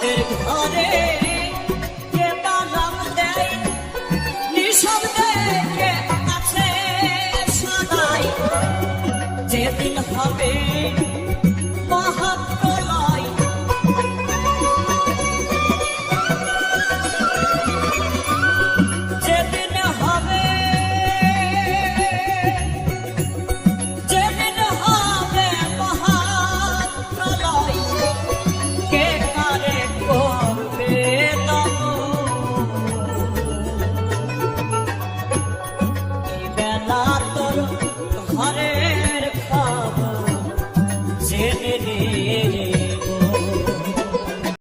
আমাদের ঘরে কে তালাম দেয় নিঃশব্দে কে আছে সদাই যেদিন হবে